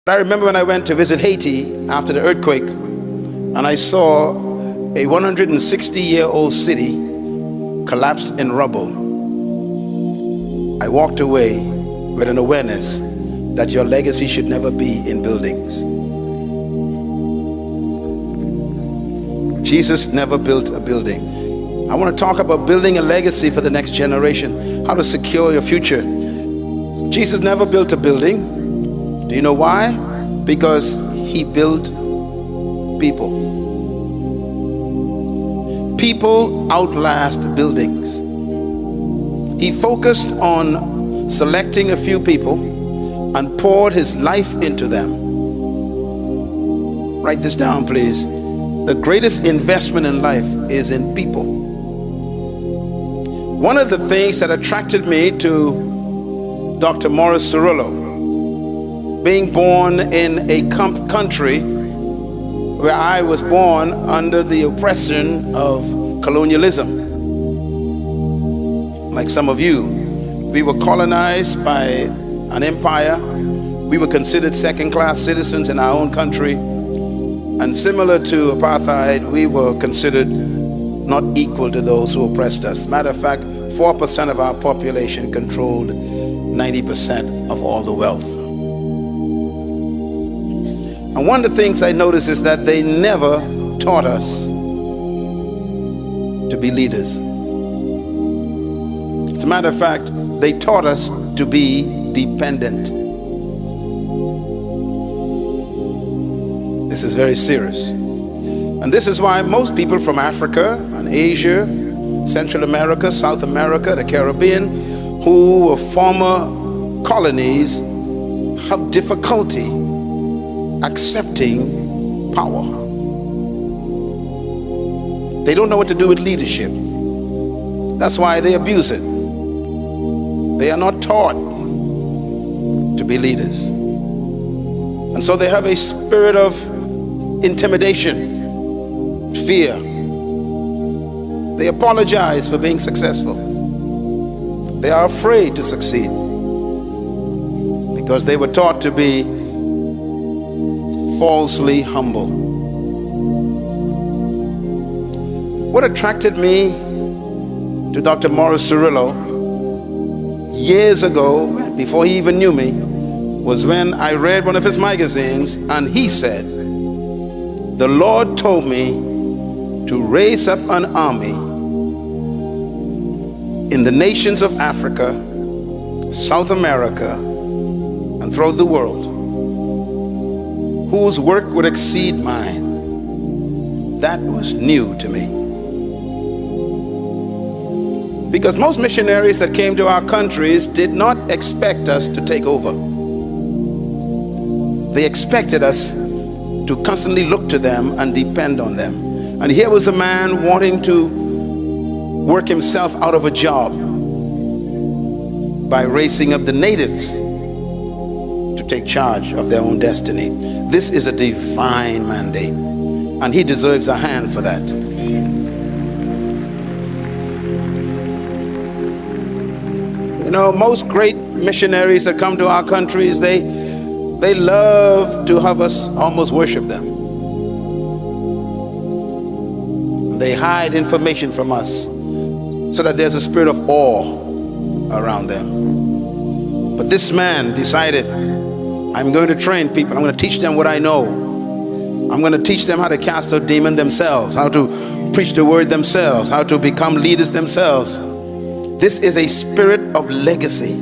I remember when I went to visit Haiti after the earthquake, and I saw a 160-year-old city collapsed in rubble. I walked away with an awareness that your legacy should never be in buildings. Jesus never built a building. I want to talk about building a legacy for the next generation, how to secure your future. Jesus never built a building. Do you know why? Because he built people. People outlast buildings. He focused on selecting a few people and poured his life into them. Write this down, please. The greatest investment in life is in people. One of the things that attracted me to Dr. Myles Munroe, being born in a country where I was born under the oppression of colonialism. Like some of you, we were colonized by an empire. We were considered second-class citizens in our own country. And similar to apartheid, we were considered not equal to those who oppressed us. Matter of fact, 4% of our population controlled 90% of all the wealth. And one of the things I noticed is that they never taught us to be leaders. As a matter of fact, they taught us to be dependent. This is very serious. And this is why most people from Africa and Asia, Central America, South America, the Caribbean, who were former colonies, have difficulty accepting power. They don't know what to do with leadership. That's why they abuse it. They are not taught to be leaders. And so they have a spirit of intimidation, fear. They apologize for being successful. They are afraid to succeed because they were taught to be falsely humble. What attracted me to Dr. Myles Munroe years ago, before he even knew me, was when I read one of his magazines, and he said, "The Lord told me to raise up an army in the nations of Africa, South America, and throughout the world, whose work would exceed mine." That was new to me. Because most missionaries that came to our countries did not expect us to take over. They expected us to constantly look to them and depend on them. And here was a man wanting to work himself out of a job by raising up the natives to take charge of their own destiny. This is a divine mandate, and he deserves a hand for that. You know, most great missionaries that come to our countries, they love to have us almost worship them. They hide information from us so that there's a spirit of awe around them. But this man decided, I'm going to train people. I'm going to teach them what I know. I'm going to teach them how to cast out demons themselves, how to preach the word themselves, how to become leaders themselves. This is a spirit of legacy.